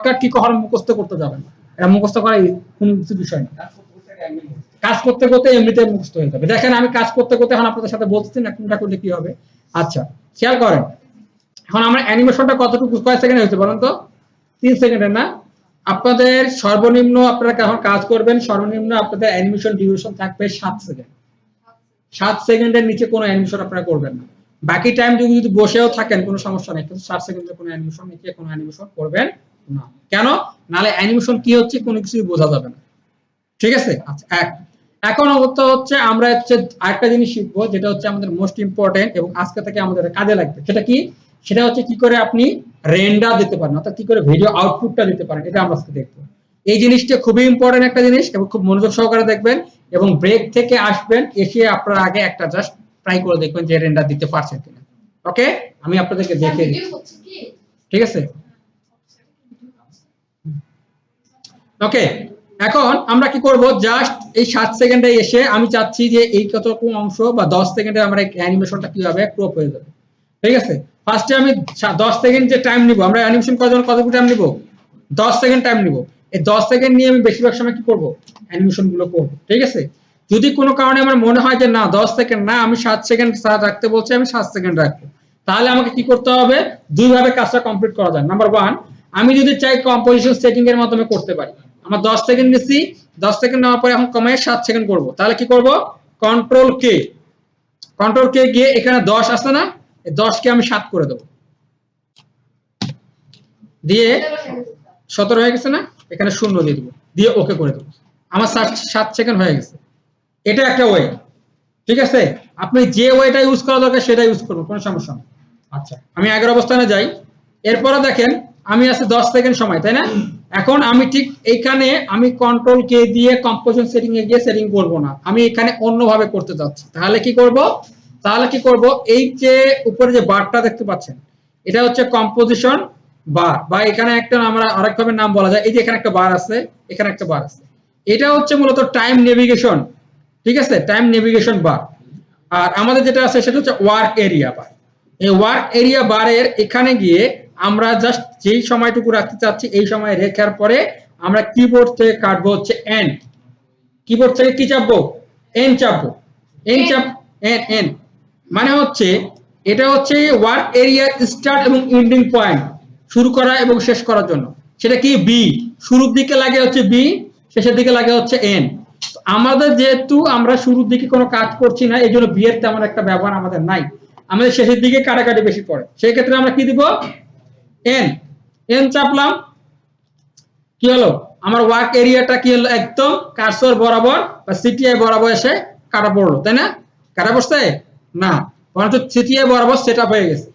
Shortcut key কখনো মুখস্থ করতে যাবেন না, এটা মুখস্থ করা কোনো কিছু বিষয় না। কাজ করতে করতে এমনিতে মুখস্থ হয়ে যাবে। দেখেন আমি কাজ করতে করতে এখন আপনাদের সাথে বলতেছি না কোনটা করলে কি হবে। আচ্ছা খেয়াল করেন, এখন আমার অ্যানিমেশনটা কতটুকু কয় সেকেন্ড হয়েছে বলেন তো? 3 সেকেন্ডের না? আপনাদের সর্বনিম্ন আপনারা যখন কাজ করবেন সর্বনিম্ন আপনাদের অ্যানিমেশন ডিউরেশন থাকবে 7 সেকেন্ড। 7 সেকেন্ডের নিচে কোনো অ্যানিমেশন আপনারা করবেন না। বাকি টাইম যদি বসেও থাকেন কোনো সমস্যা নেই, কিন্তু 7 সেকেন্ডের কোনো অ্যানিমেশন নিচে কোনো অ্যানিমেশন করবেন না। কেন? নালে অ্যানিমেশন কি হচ্ছে কোনো কিছুই বোঝা যাবে না। ঠিক আছে? আচ্ছা এখন অবস্থা হচ্ছে আমরা হচ্ছে আরেকটা জিনিস শিখবো যেটা হচ্ছে আমাদের মোস্ট ইম্পর্টেন্ট এবং আজকে থেকে আমাদের কাজে লাগবে। সেটা কি? সেটা হচ্ছে কি করে আপনি রেন্ডার দিতে পারেন, অর্থাৎ কি করে ভিডিও আউটপুটটা দিতে পারেন, এটা আমরা আজকে দেখবো। এই জিনিসটা খুবই ইম্পর্টেন্ট একটা জিনিস এবং খুব মনোযোগ সহকারে দেখবেন এবং ব্রেক থেকে আসবেন এসে আপনারা আগে একটা জাস্ট ট্রাই করে দেখবেন যে রেন্ডার দিতে পারছেন কিনা। ওকে, আমি আপনাদেরকে দেখে দিচ্ছি। ঠিক আছে? ওকে, এখন আমরা কি করব, জাস্ট এই 7 সেকেন্ডে এসে আমি চাচ্ছি যে এই কতটুকু অংশ বা 10 সেকেন্ডে আমার অ্যানিমেশনটা কি হবে, ক্রপ হয়ে যাবে। ঠিক আছে? ফার্স্টে আমি 10 সেকেন্ড যে টাইম নিব, আমরা অ্যানিমেশন করার জন্য কতটুকু টাইম নিব? 10 সেকেন্ড টাইম নিব। এই 10 সেকেন্ড নিয়ে আমি বেশিরভাগ সময় কি করব, অ্যানিমেশন গুলো করব। ঠিক আছে? যদি কোনো কারণে আমার মনে হয় যে না 10 সেকেন্ড না, আমি 7 সেকেন্ড রাখতে বলছি, আমি 7 সেকেন্ড রাখবো, তাহলে আমাকে কি করতে হবে, দুই ভাবে কাজটা কমপ্লিট করা যায়। নাম্বার 1, আমি যদি চাই কম্পোজিশন সেটিং এর মাধ্যমে করতে পারি। আমার 10 সেকেন্ড নিছি, 10 সেকেন্ড নেওয়ার পরে এখন কমায় 7 সেকেন্ড করব। তাহলে কি করব, কন্ট্রোল কে গিয়ে এখানে 10 আছে না, এই 10 কে আমি 7 করে দেব, দিয়ে 17 হয়ে গেছে না, এখানে 0 দিয়ে দেব, দিয়ে ওকে করে দেব। আমার 7 সেকেন্ড হয়ে গেছে। এটা একটা ওয়ে। ঠিক আছে? আপনি যে ওয়েটা ইউজ করা দরকার সেটা ইউজ করুন, কোনো সমস্যা নেই। আচ্ছা আমি আগের অবস্থানে যাই। এরপরে দেখেন আমি আছে 10 সেকেন্ড সময়, তাই না? এখন আমি ঠিক এইখানে আমি কন্ট্রোল কে দিয়ে কম্পোজিশন সেটিং এ গিয়ে সেটিং করব না, আমি এখানে অন্যভাবে করতে যাচ্ছি। তাহলে কি করব, এই যে উপরে যে বারটা দেখতে পাচ্ছেন এটা হচ্ছে কম্পোজিশন বার, বা এখানে একটা আমরা আরেকভাবে নাম বলা যায়, এই যে এখানে একটা বার আছে, এখানে একটা বার আছে, এটা হচ্ছে মূলত টাইম নেভিগেশন। ঠিক আছে? টাইম নেভিগেশন বার। আর আমাদের যেটা আছে সেটা হচ্ছে ওয়ার্ক এরিয়া বার। এই ওয়ার্ক এরিয়া বারের এখানে গিয়ে আমরা জাস্ট যেই সময়টুকু রাখতে চাচ্ছি এই সময় রেখার পরে আমরা কিবোর্ড থেকে কাটবো হচ্ছে এন। কিবোর্ড থেকে কি চাপবো? এন চাপবো। এন মানে হচ্ছে এটা হচ্ছে ওয়ার্ক এরিয়া স্টার্ট এবং এন্ডিং পয়েন্ট, শুরু করা এবং শেষ করার জন্য। সেটা কি? বি। শুরুর দিকে লাগে হচ্ছে বি, শেষের দিকে লাগে হচ্ছে এন। আমাদের যেহেতু আমরা শুরুর দিকে কোনো কাজ করছি না, এই জন্য বি এর তেমন একটা ব্যবহার আমাদের নাই, আমাদের শেষের দিকে কাটাকাটি বেশি পড়ে। সেই ক্ষেত্রে আমরা কি দিব? এন চাপলাম, কি হলো, আমার ওয়ার্ক এরিয়াটা কি হলো, একদম কার্সর বরাবর বা সিটিআই বরাবর এসে কাটা পড়লো, তাই না? কাটা পড়ছে না, বরঞ্চ সিটিআই বরাবর সেটআপ হয়ে গেছে।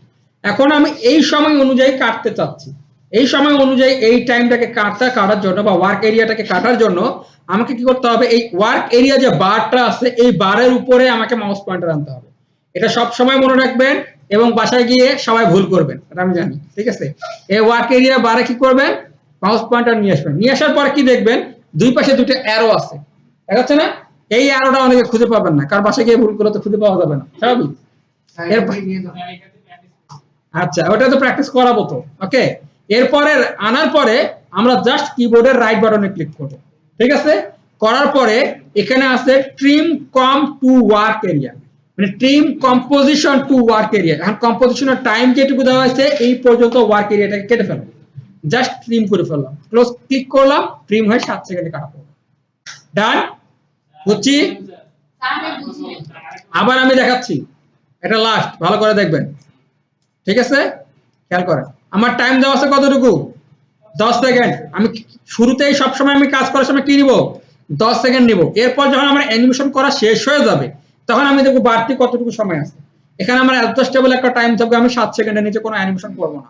এখন আমি এই সময় অনুযায়ী কাটতে চাচ্ছি, এই সময় অনুযায়ী এই টাইমটাকে কাটার জন্য বা ওয়ার্ক এরিয়াটাকে কাটার জন্য আমাকে কি করতে হবে, এই ওয়ার্ক এরিয়া যে বারটা আছে এই বারের উপরে আমাকে মাউস পয়েন্টার আনতে হবে। এটা সব সময় মনে রাখবেন এবং বাসায় গিয়ে সবাই ভুল করবেন, এটা আমি জানি। ঠিক আছে? এই ওয়ার্ক এরিয়া বারে কি করবেন, মাউস পয়েন্টার নিয়ে আসবেন। নিয়ে আসার পরে কি দেখবেন, দুই পাশে দুটো অ্যারো আছে, দেখাচ্ছে না? এই অ্যারোটা অনেকে খুঁজে পাবেন না, কারণ বাসায় গিয়ে ভুল করলে তো খুঁজে পাওয়া যাবে না, স্বাভাবিক। আচ্ছা ওটা তো প্র্যাকটিস করাবো তো। ওকে, এরপরে আনার পরে আমরা জাস্ট কিবোর্ডের রাইট বাটনে ক্লিক করব। ঠিক আছে? করার পরে এখানে আছে trim comp to work area, মানে trim composition to work area. এখন কম্পোজিশনের টাইম যেটুকু দেওয়া হয়েছে এই পর্যন্ত ওয়ার্ক এরিয়াটাকে কেটে ফেলবো, জাস্ট ট্রিম করে ফেললাম, ক্লোজ ক্লিক করলাম, ট্রিম হয়ে 7 সেকেন্ডে কাটা পড়লো। ডান? বুঝছি? আবার আমি দেখাচ্ছি, এটা লাস্ট, ভালো করে দেখবেন। ঠিক আছে? খেয়াল করেন আমার টাইম দেওয়া আছে কতটুকু, 10 সেকেন্ড। আমি শুরুতেই সবসময় আমি কাজ করার সময় কি নিব, 10 সেকেন্ড নিব। এরপর যখন আমার অ্যানিমেশন করা শেষ হয়ে যাবে তখন আমি দেখব বাড়তি কতটুকু সময় আছে। এখানে আমার অ্যাডজাস্টেবল একটা টাইম থাকবে, আমি 7 সেকেন্ডের নিচে কোনো অ্যানিমেশন করব না।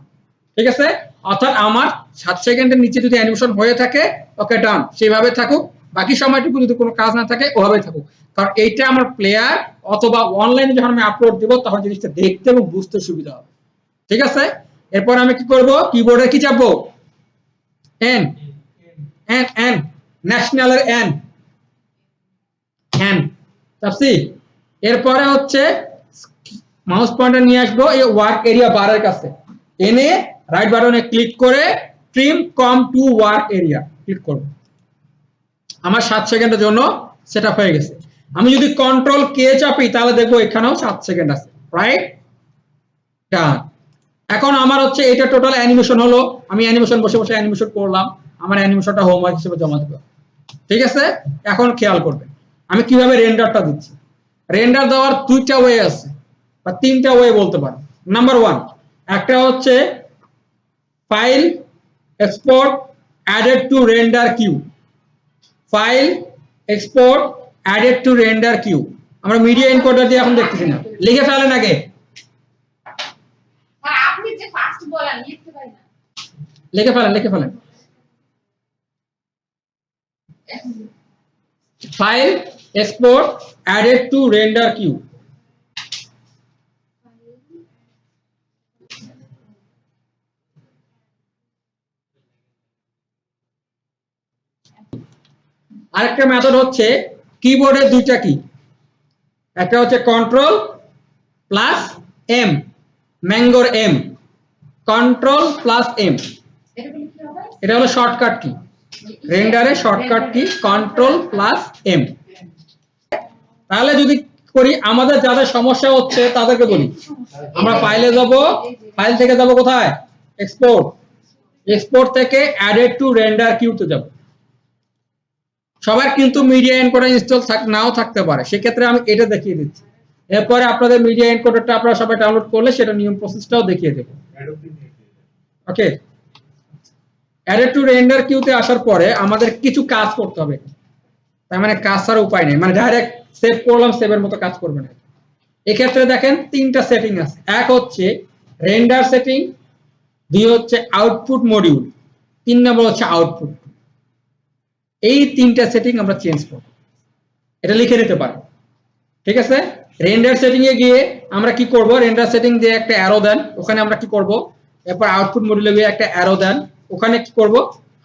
ঠিক আছে? অর্থাৎ আমার 7 সেকেন্ডের নিচে যদি অ্যানিমেশন হয়ে থাকে ওকে ডান, সেইভাবে থাকুক। বাকি সময়টুকু যদি কোনো কাজ না থাকে ওভাবেই থাকুক, কারণ এইটা আমার প্লেয়ার অথবা অনলাইনে যখন আমি আপলোড দিব তখন জিনিসটা দেখতে এবং বুঝতে সুবিধা হবে। ঠিক আছে? এরপর আমি কি করব, কিবোর্ডে কি চাপবো, এন ন্যাশনালের এন চাপছি। এরপরে হচ্ছে মাউস পয়েন্টার নিয়ে আসবো এই ওয়ার্ক এরিয়া বারের কাছে, এনে রাইট বাটনে ক্লিক করে stream com to work area click করব। আমার 7 সেকেন্ডের জন্য সেটআপ হয়ে গেছে। আমি যদি কন্ট্রোল কে চাপি তাহলে দেখবো এখানেও 7 সেকেন্ড আছে, রাইট? ডান। এখন আমার হচ্ছে এটা টোটাল অ্যানিমেশন হলো, আমি অ্যানিমেশন বসে বসে অ্যানিমেশন করলাম, আমার অ্যানিমেশনটা হোমওয়ার্ক হিসেবে জমা দেব। ঠিক আছে, এখন খেয়াল করবেন আমি কিভাবে রেন্ডারটা দিচ্ছি। রেন্ডার দেওয়ার দুইটা ওয়ে আছে বা তিনটা ওয়ে বলতে পারেন। নাম্বার 1, একটা হচ্ছে file export added to render queue. File export added to render queue. আমরা মিডিয়া এনকোডার দিয়ে এখন দেখতেছি না, লিখে ফেলেন আগে। আপনি যে ফাস্ট বলেন লিখতে পারি না, লিখে ফেলেন। File export added to render queue. আরেকটা মেথড হচ্ছে কিবোর্ডের দুইটা কি, একটা হচ্ছে কন্ট্রোল প্লাস এম, ম্যাঙ্গোর এম, কন্ট্রোল প্লাস এম, এটা হলো শর্টকাট কি, রেন্ডারে shortcut key control plus M. তাহলে যদি করি, আমাদের যাদের সমস্যা হচ্ছে তাদেরকে বলি, আমরা ফাইলে যাব, ফাইল থেকে যাব কোথায়, এক্সপোর্ট, এক্সপোর্ট থেকে অ্যাডেড টু রেন্ডার কিউতে যাব। সবার কিন্তু মিডিয়া এনকোডার ইনস্টল নাও থাকতে পারে, সেক্ষেত্রে আমি এটা দেখিয়ে দিচ্ছি। এরপরে আপনাদের মিডিয়া এনকোডারটা আপনারা সবাই ডাউনলোড করলে সেটা নিয়ম প্রসেসটাও দেখিয়ে দেব। ওকে, অ্যাডেড টু রেন্ডার কিউতে আসার পরে আমাদের কিছু কাজ করতে হবে, তার মানে কাজ ছাড়া উপায় নেই, মানে ডাইরেক্ট সেভ করলাম সেভের মতো কাজ করবে না। এক্ষেত্রে দেখেন তিনটা সেটিং আছে, এক হচ্ছে রেন্ডার সেটিং, দুই হচ্ছে আউটপুট মডিউল, 3 নম্বর হচ্ছে আউটপুট। এই তিনটা সেটিং আমরা চেঞ্জ করব, এটা লিখে নিতে পারি। ঠিক আছে, রেন্ডার সেটিং এ গিয়ে আমরা কি করব, রেন্ডার সেটিং যে একটা অ্যারো দেন ওখানে আমরা কি করব, এরপর আউটপুট মডিউলে গিয়ে একটা অ্যারো দেন ওখানে কি করব,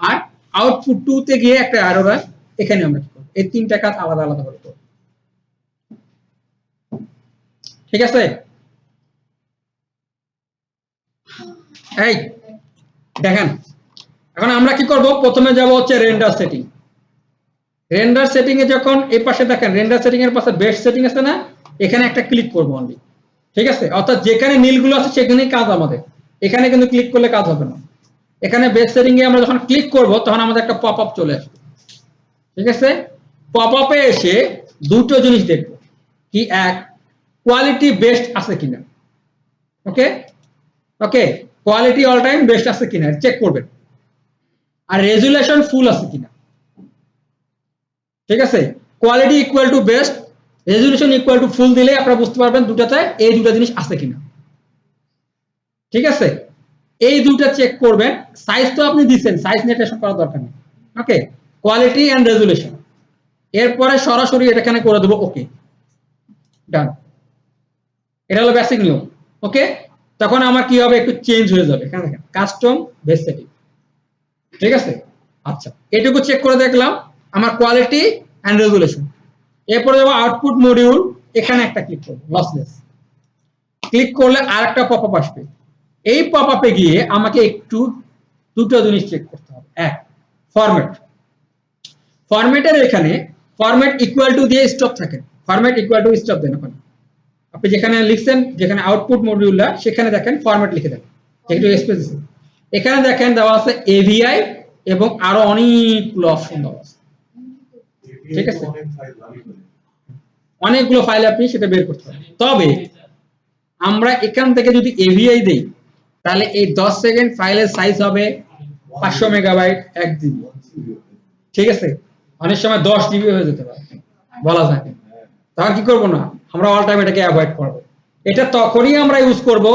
আর আউটপুট 2 তে গিয়ে একটা অ্যারো দেন এখানে আমরা কি করব। এই তিনটা কাজ আলাদা আলাদা করে করব। ঠিক আছে, এই দেখেন এখন আমরা কি করব, প্রথমে যাব হচ্ছে রেন্ডার সেটিং। রেন্ডার সেটিং এ যখন এই পাশে দেখেন রেন্ডার সেটিং এর পাশে বেস্ট সেটিং আছে না, এখানে একটা ক্লিক করব অনলি। ঠিক আছে, অর্থাৎ যেখানে নীলগুলো আছে সেখানেই কাজ আমাদের, এখানে কিন্তু ক্লিক করলে কাজ হবে না। এখানে বেস্ট সেটিং এ আমরা যখন ক্লিক করব তখন আমাদের একটা পপ আপ চলে আসবে। ঠিক আছে, পপ আপে এসে দুটো জিনিস দেখব, কি এক, কোয়ালিটি বেস্ট আছে কিনা। ওকে ওকে, কোয়ালিটি অল টাইম বেস্ট আছে কিনা চেক করবেন, আর রেজুলেশন ফুল আছে কিনা। ঠিক আছে, quality equal to best, resolution equal to full দিলে আপনারা বুঝতে পারবেন দুটাতে এই দুটো জিনিস আছে কিনা। ঠিক আছে, এই দুটো চেক করবেন। সাইজ তো আপনি দিবেন, সাইজ নিয়ে টেনশন করার দরকার নেই। ওকে, কোয়ালিটি এন্ড রেজুলেশন, এরপরে সরাসরি এটা এখানে করে দেব। ওকে, ডান, এটা হলো বেসিক নিয়ম। ওকে, তখন আমার কি হবে, একটু চেঞ্জ হয়ে যাবে। এখানে দেখেন কাস্টম বেস সেটিং। ঠিক আছে, আচ্ছা এটুকু চেক করে দেখলাম আমার কোয়ালিটি এন্ড রেজুলেশন। এরপরে যাব আউটপুট মডিউল, এখানে একটা ক্লিক করব, লসলেস। ক্লিক করলে আরেকটা পপআপ আসবে। এই পপআপে গিয়ে আমাকে একটু দুটো জিনিস চেক করতে হবে। এক, ফরম্যাট। ফরম্যাটের এখানে ফরম্যাট ইকুয়াল টু দিয়ে স্টপ থাকে, format equal to stop then. ওখানে আপনি যেখানে লিখছেন, যেখানে আউটপুট মডিউলটা সেখানে দেখেন ফরম্যাট লিখে দেন, একটু স্পেস। এখানে দেখেন দেওয়া আছে এভিআই এবং আরো অনেকগুলো অপশন দেওয়া আছে। ঠিক আছে, অনেকগুলো ফাইল আপনি সেটা বের করতে পারেন। তবে আমরা এখান থেকে যদি এভিআই দেই তাহলে এই 10 সেকেন্ড ফাইলের সাইজ হবে 500 মেগাবাইট, 1 জিবি। ঠিক আছে, অনেক সময় 10 জিবি হয়ে যেতে পারে, বলা থাকে। তখন কি করব না, আমরা অল টাইম এটাকে অ্যাভয়েড করব। এটা তখনই আমরা ইউজ করব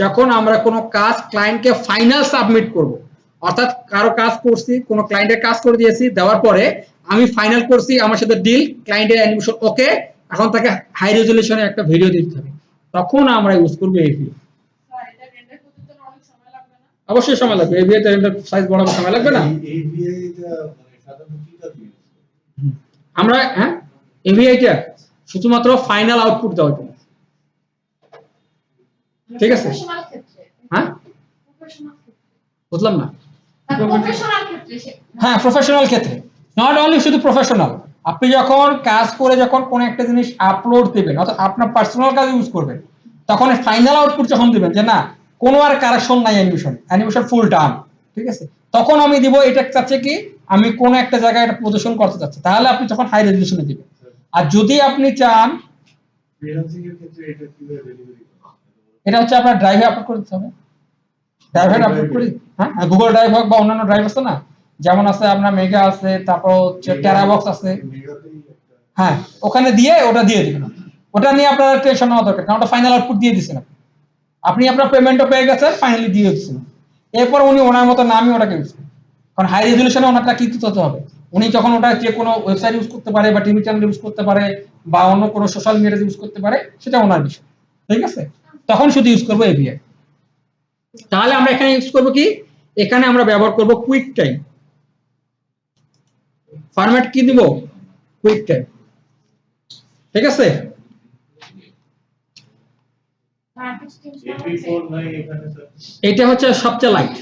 যখন আমরা কোনো কাজ ক্লায়েন্টকে ফাইনাল সাবমিট করব, অর্থাৎ কারো কাজ করছি, কোনো ক্লায়েন্টের কাজ করে দিয়েছি, দেওয়ার পরে আমি ফাইনাল করছি, আমার সাথে ডিল, ক্লায়েন্টের অ্যানিমেশন ওকে, এখন তাকে হাই রেজুলেশনে একটা ভিডিও দিতে হবে, তখন আমরা ইউজ করব এভিআই। অবশ্যই সময় লাগবে, এভিআই তে রেন্ডার সাইজ বড় সময় লাগবে না। এভিআই টা মানে সাধারণত কি কাজ ইউজ করে আমরা, হ্যাঁ এভিআই টা শুধুমাত্র ফাইনাল আউটপুট দেওয়ার জন্য। ঠিক আছে, হ্যাঁ বুঝলাম না। প্রফেশনাল ক্ষেত্রে হ্যাঁ, প্রফেশনাল ক্ষেত্রে, নট অনলি শুধু প্রফেশনাল। আপনি যখন কাজ করে যখন কোন একটা জিনিস আপলোড দিবেন অর্থাৎ আপনার পার্সোনাল কাজ ইউজ করবেন, তখন ফাইনাল আউটপুট যখন দিবেন যে না কোনো আর কারেকশন নাই, অ্যানিমেশন ফুল ডান, ঠিক আছে, তখন আমি দিব এটা চাচ্ছে কি আমি কোন একটা জায়গায় এটা প্রদর্শন করতে চাচ্ছি, তাহলে আপনি তখন হাই রেজলিউশনে দিবেন। আর যদি আপনি চান, ফ্রিল্যান্সিং এর ক্ষেত্রে এটা কিভাবে ডেলিভারি করা হয়? এটা হচ্ছে আপনার ড্রাইভে আপলোড করে দিতে হবে। ড্রাইভে আপলোড করি, হ্যাঁ, গুগল ড্রাইভ হোক বা অন্যান্য ড্রাইভ আছে না, যেমন আছে আপনার মেগা আছে, তারপর হচ্ছে টেরাবক্স আছে, মেগাতেই একটা হ্যাঁ, ওখানে দিয়ে ওটা দিয়ে দিবেন। ওটা নিয়ে আপনার টেনশন নেওয়া দরকার, কারণ ওটা ফাইনাল আউটপুট দিয়ে দিচ্ছেন আপনি আপনার পেমেন্টও পেয়ে গেছেন, ফাইনালি দিয়ে দিচ্ছেন। এরপর উনি ওনার মতো নামই ওটাকে ইউজ করেন, কারণ হাই রেজলিউশনে ওনারটা কি হতে হবে, উনি যখন ওটা যে কোনো ওয়েবসাইট ইউজ করতে পারে বা টিভি চ্যানেল ইউজ করতে পারে বা অন্য কোনো সোশ্যাল মিডিয়া ইউজ করতে পারে, সেটা ওনার বিষয়, ঠিক আছে। তখন শুধু ইউজ করবো এপিআই। তাহলে আমরা এখানে ইউজ করবো কি, এখানে আমরা ব্যবহার করব কুইক টাইম। ফরম্যাট কি দিব, কুইক টাইম, ঠিক আছে। MP4 নাই এখানে স্যার, এটা হচ্ছে সবচেয়ে লাইট,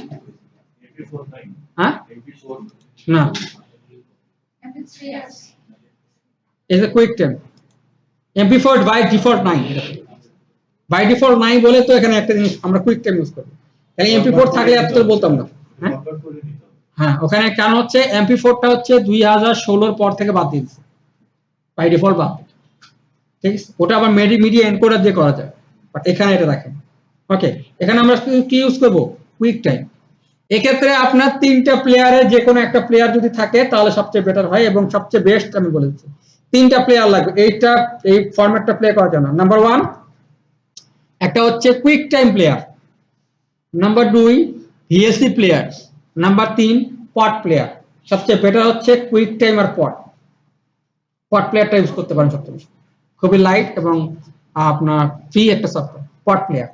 MP4 নাই, হ্যাঁ MP4 না, এই যে QuickTime MP4 by default নাই, বাই ডিফল্ট নাই বলে তো এখানে একটা জিনিস আমরা কুইক টাইম ইউজ করব। তাহলে MP4 থাকলে এত তো বলতাম না, হ্যাঁ কনভার্ট করে নিতে হবে। হ্যাঁ, ওখানে কারণ হচ্ছে MP4টা হচ্ছে 2016 পর থেকে বাদ দিয়েছে, বাই ডিফল্ট বাদ, ঠিক আছে। ওটা আবার মিডিয়া এনকোডার দিয়ে করা যায়, বাট এখানে এটা রাখেন। ওকে, এখানে আমরা কি ইউজ করব, কুইক টাইম। এক্ষেত্রে আপনার তিনটা প্লেয়ারের যে কোনো একটা প্লেয়ার যদি থাকে তাহলে সবচেয়ে বেটার হয় এবং সবচেয়ে বেস্ট আমি বলে দিচ্ছি। তিনটা প্লেয়ার লাগবে এই ফরম্যাটটা প্লে করার জন্য। নাম্বার 1 একটা হচ্ছে quick time player, number 2 VSC player, number 3 পট প্লেয়ার। সবচেয়ে বেটার হচ্ছে কুইক টাইম আর পট প্লেয়ারটা ইউজ করতে পারেন সবচেয়ে বেশি, খুবই লাইট এবং আপনার ফ্রি একটা সফটওয়্যার পট প্লেয়ার,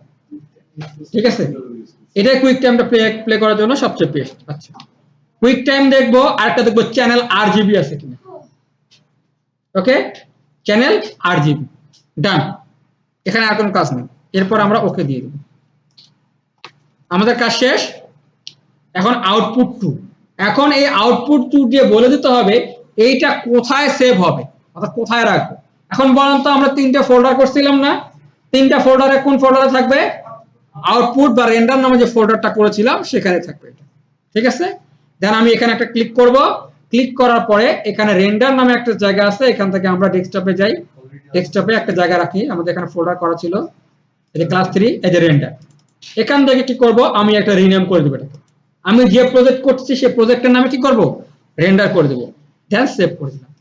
ঠিক আছে। এটাই কুইক টাইমটা প্লে করার জন্য সবচেয়ে বেস্ট। আচ্ছা, কুইক টাইম দেখবো, আরেকটা দেখবো চ্যানেল আরজিবি আছে কিনা। ওকে, চ্যানেল আরজিবি ডান, এখানে আর কোনো কাজ নেই। এরপর আমরা ওকে দিয়ে দেব, আমাদের কাজ শেষ। এখন আউটপুট 2, এখন এই আউটপুট 2 দিয়ে বলে দিতে হবে এইটা কোথায় সেভ হবে অর্থাৎ কোথায় রাখবো। এখন বলেন তো, আমরা তিনটা ফোল্ডার করছিলাম না, তিনটা ফোল্ডারে কোন ফোল্ডারে থাকবে, আউটপুট বা রেন্ডার নামে যে ফোল্ডারটা করেছিলাম সেখানে থাকবে এটা, ঠিক আছে। দেন আমি এখানে একটা ক্লিক করব, ক্লিক করার পরে এখানে রেন্ডার নামে একটা জায়গা আছে, এখান থেকে আমরা ডেস্কটপে যাই, ডেস্কটপে একটা জায়গা রাখি, আমাদের এখানে ফোল্ডার করা ছিল, এই যে ক্লাস 3, এই যে রেন্ডার। এখান থেকে কি করব, আমি একটা রিনেম করে দেব এটাকে, আমি যে প্রজেক্ট করছি সেই প্রজেক্টের নামে কি করব, রেন্ডার করে দেব, দেন সেভ করে দিলাম।